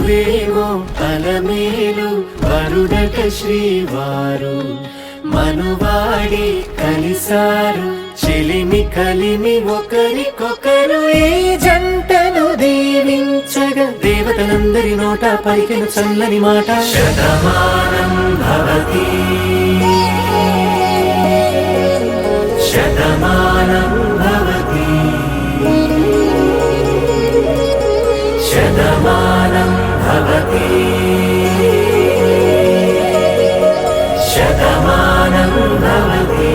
మరువేమో అలమేలు వరుడట శ్రీవారు మనువాడి కలిసారు చెలిమి కలిమి ఒకరికొకరు ఈ జంటను దీవించగా దేవతలందరి నోట పలికిన చల్లని మాట శతమానం భవతి శతమానం భవతి శతమానం భవతి శతమానం భవతి.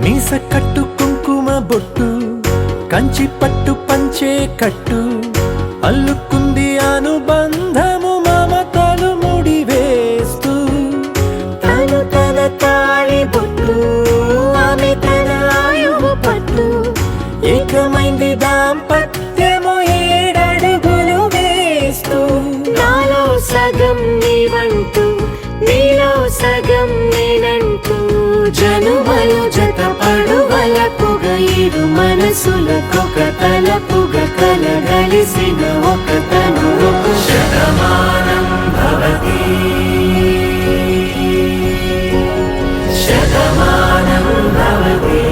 మీస కట్టు కుంకుమ బొట్టు కంచి పట్టు పంచే కట్టు అల్లుకుంది అనుబంధము మమతలు ముడివేస్తూ తను తన తాళి బొట్టు ఆమె తన ఆయువు పట్టు ఏకమైంది దాంపత్యము 7 అడుగులు వేస్తూ నాలో సగం నీవంటూ నీలో సగం నేనంటూ జనుమలు జత పడువలపుగ ఇరు మనసులకొక తలపుగ కలగలిసిన ఒక తను శతమానం భవతి శతమానం భవతి.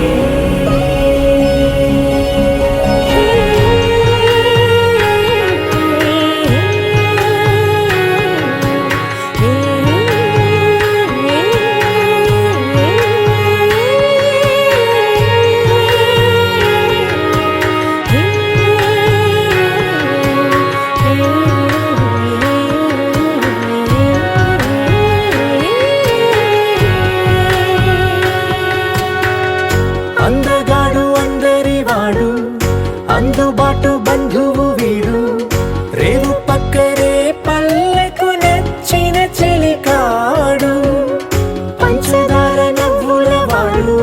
అందగాడు అందరివాడు అందుబాటు బంధువు వీడు రేవు పక్కరే పల్లెకు నచ్చిన చెలికాడు పంచదార నవ్వుల వాడు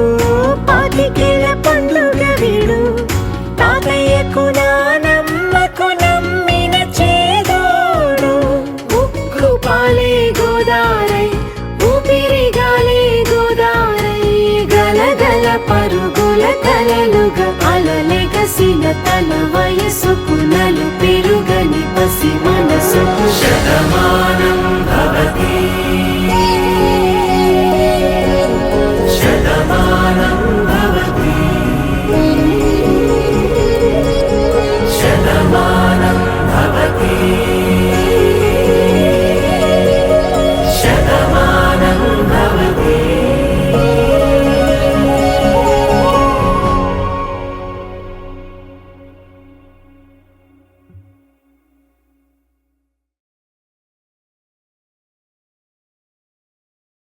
పాతికేల పండుగ వీడు తాతయ్యకు నానమ్మకు నమ్మిన చేదోడు ఉక్కు పాలే గోదారై ఊపిరిగాలే గోదారై గలగల పరుగుల కలలుగా అలలెగసిన తన వయసుకు నలు పెరుగని పసి మనసుకు శతమానం భవతి